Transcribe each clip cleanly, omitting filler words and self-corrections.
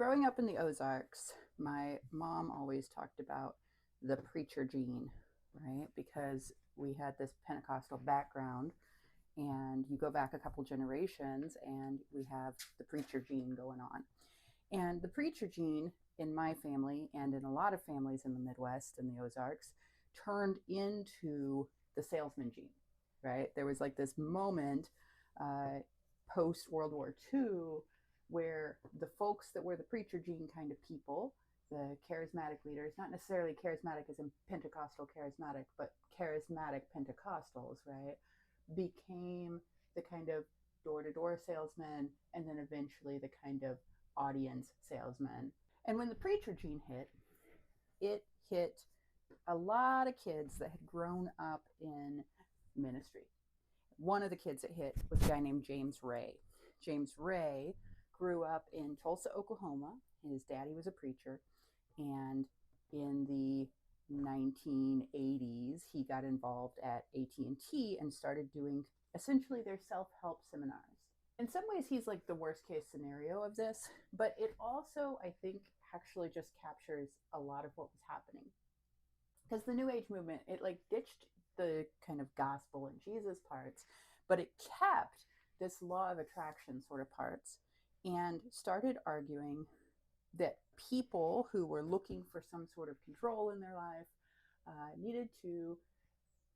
Growing up in the Ozarks, my mom always talked about the preacher gene, right? Because we had this Pentecostal background, and you go back a couple generations, and we have the preacher gene going on. And the preacher gene in my family and in a lot of families in the Midwest and the Ozarks turned into the salesman gene, right? There was like this moment post World War II where the folks that were the preacher gene kind of people, the charismatic leaders, not necessarily charismatic as in Pentecostal charismatic, but charismatic Pentecostals, right, became the kind of door to door salesman and then eventually the kind of audience salesman. And when the preacher gene hit, it hit a lot of kids that had grown up in ministry. One of the kids it hit was a guy named James Ray. James Ray grew up in Tulsa, Oklahoma. His daddy was a preacher, and in the 1980s, he got involved at AT&T and started doing essentially their self-help seminars. In some ways, he's like the worst case scenario of this, but it also, I think, actually just captures a lot of what was happening. Because the New Age movement, it like ditched the kind of gospel and Jesus parts, but it kept this law of attraction sort of parts and started arguing that people who were looking for some sort of control in their life needed to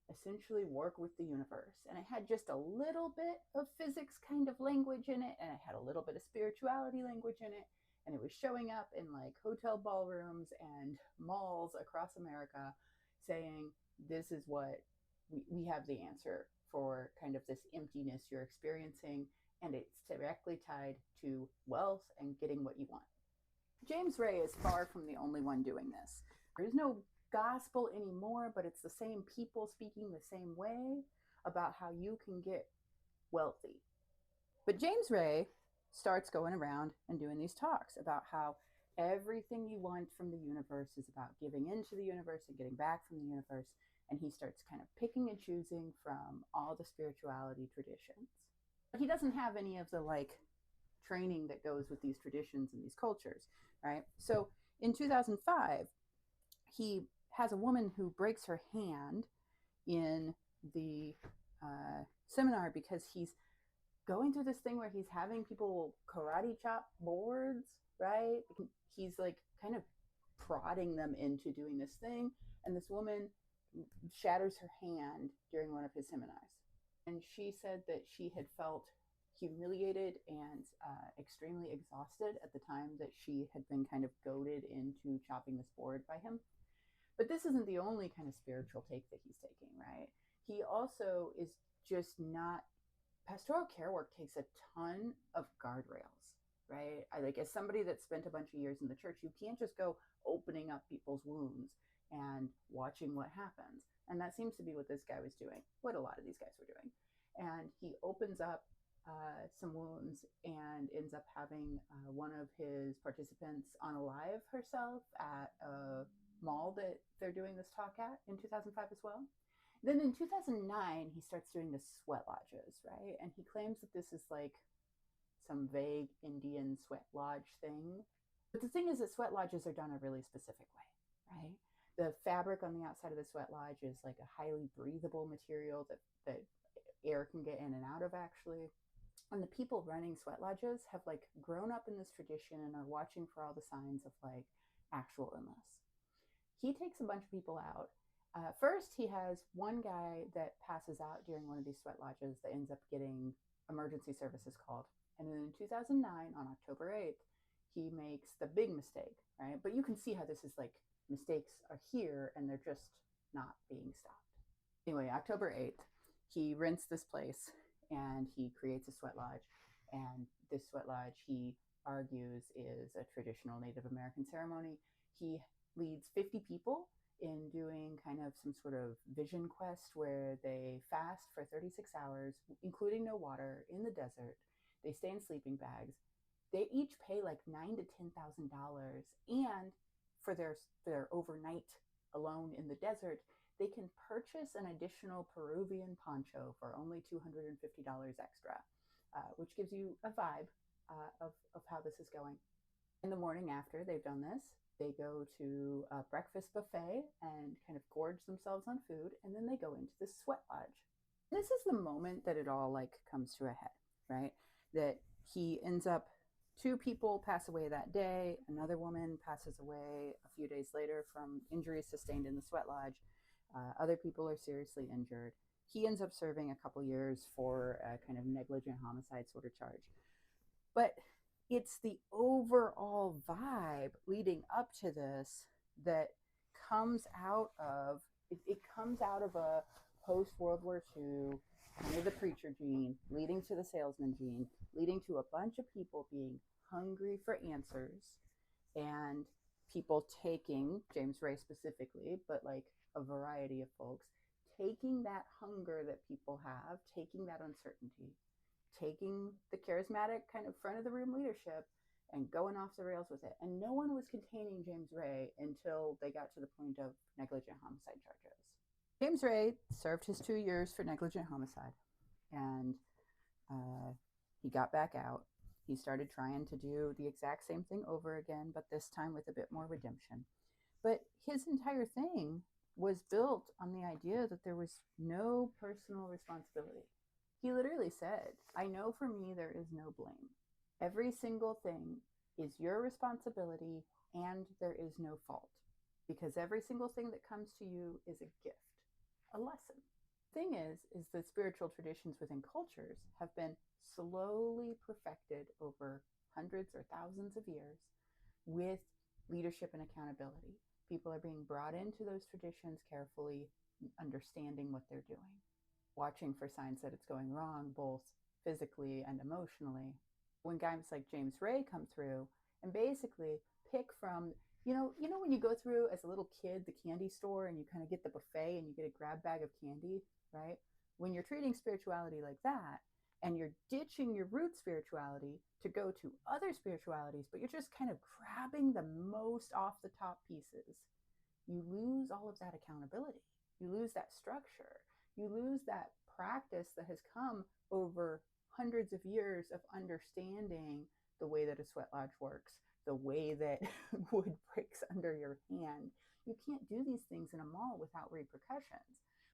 essentially work with the universe. And it had just a little bit of physics kind of language in it, and it had a little bit of spirituality language in it. And it was showing up in like hotel ballrooms and malls across America saying, this is what we have the answer for kind of this emptiness you're experiencing. And it's directly tied to wealth and getting what you want. James Ray is far from the only one doing this. There's no gospel anymore, but it's the same people speaking the same way about how you can get wealthy. But James Ray starts going around and doing these talks about how everything you want from the universe is about giving into the universe and getting back from the universe. And he starts kind of picking and choosing from all the spirituality traditions. But he doesn't have any of the like training that goes with these traditions and these cultures, right? So in 2005, he has a woman who breaks her hand in the seminar because he's going through this thing where he's having people karate chop boards, right? He's like kind of prodding them into doing this thing. And this woman shatters her hand during one of his seminars. And she said that she had felt humiliated and extremely exhausted at the time that she had been kind of goaded into chopping this board by him. But this isn't the only kind of spiritual take that he's taking, right? He also is just not, pastoral care work takes a ton of guardrails, right? I like, as somebody that spent a bunch of years in the church, you can't just go opening up people's wounds and watching what happens. And that seems to be what this guy was doing, what a lot of these guys were doing. And he opens up some wounds and ends up having one of his participants unalive herself at a mall that they're doing this talk at in 2005 as well. Then in 2009, he starts doing the sweat lodges, right? And he claims that this is like some vague Indian sweat lodge thing. But the thing is that sweat lodges are done a really specific way, right? The fabric on the outside of the sweat lodge is like a highly breathable material that air can get in and out of, actually. And the people running sweat lodges have like grown up in this tradition and are watching for all the signs of like actual illness. He takes a bunch of people out. First, he has one guy that passes out during one of these sweat lodges that ends up getting emergency services called. And then in 2009, on October 8th, he makes the big mistake, right? But you can see how this is like mistakes are here and they're just not being stopped. Anyway, October 8th, he rents this place and he creates a sweat lodge. And this sweat lodge, he argues, is a traditional Native American ceremony. He leads 50 people in doing kind of some sort of vision quest where they fast for 36 hours, including no water, in the desert. They stay in sleeping bags. They each pay like $9,000 to $10,000, and for their overnight alone in the desert, they can purchase an additional Peruvian poncho for only $250 extra, which gives you a vibe of how this is going. In the morning after they've done this, they go to a breakfast buffet and kind of gorge themselves on food, and then they go into the sweat lodge. This is the moment that it all like comes to a head, right? That he ends up, two people pass away that day, another woman passes away a few days later from injuries sustained in the sweat lodge. Other people are seriously injured. He ends up serving a couple years for a kind of negligent homicide sort of charge. But it's the overall vibe leading up to this that comes out of it comes out of a post World War II kind of the preacher gene leading to the salesman gene, leading to a bunch of people being hungry for answers, and people taking James Ray specifically, but like a variety of folks taking that hunger that people have, taking that uncertainty, taking the charismatic kind of front of the room leadership and going off the rails with it. And no one was containing James Ray until they got to the point of negligent homicide charges. James Ray served his 2 years for negligent homicide, and he got back out. He started trying to do the exact same thing over again, but this time with a bit more redemption. But his entire thing was built on the idea that there was no personal responsibility. He literally said, I know for me there is no blame. Every single thing is your responsibility and there is no fault, because every single thing that comes to you is a gift, a lesson. Thing is that spiritual traditions within cultures have been slowly perfected over hundreds or thousands of years with leadership and accountability. People are being brought into those traditions carefully, understanding what they're doing, watching for signs that it's going wrong, both physically and emotionally. When guys like James Ray come through and basically pick from, when you go through as a little kid the candy store and you kind of get the buffet and you get a grab bag of candy, right? When you're treating spirituality like that and you're ditching your root spirituality to go to other spiritualities, but you're just kind of grabbing the most off the top pieces, you lose all of that accountability. You lose that structure. You lose that practice that has come over hundreds of years of understanding the way that a sweat lodge works, the way that wood breaks under your hand. You can't do these things in a mall without repercussions.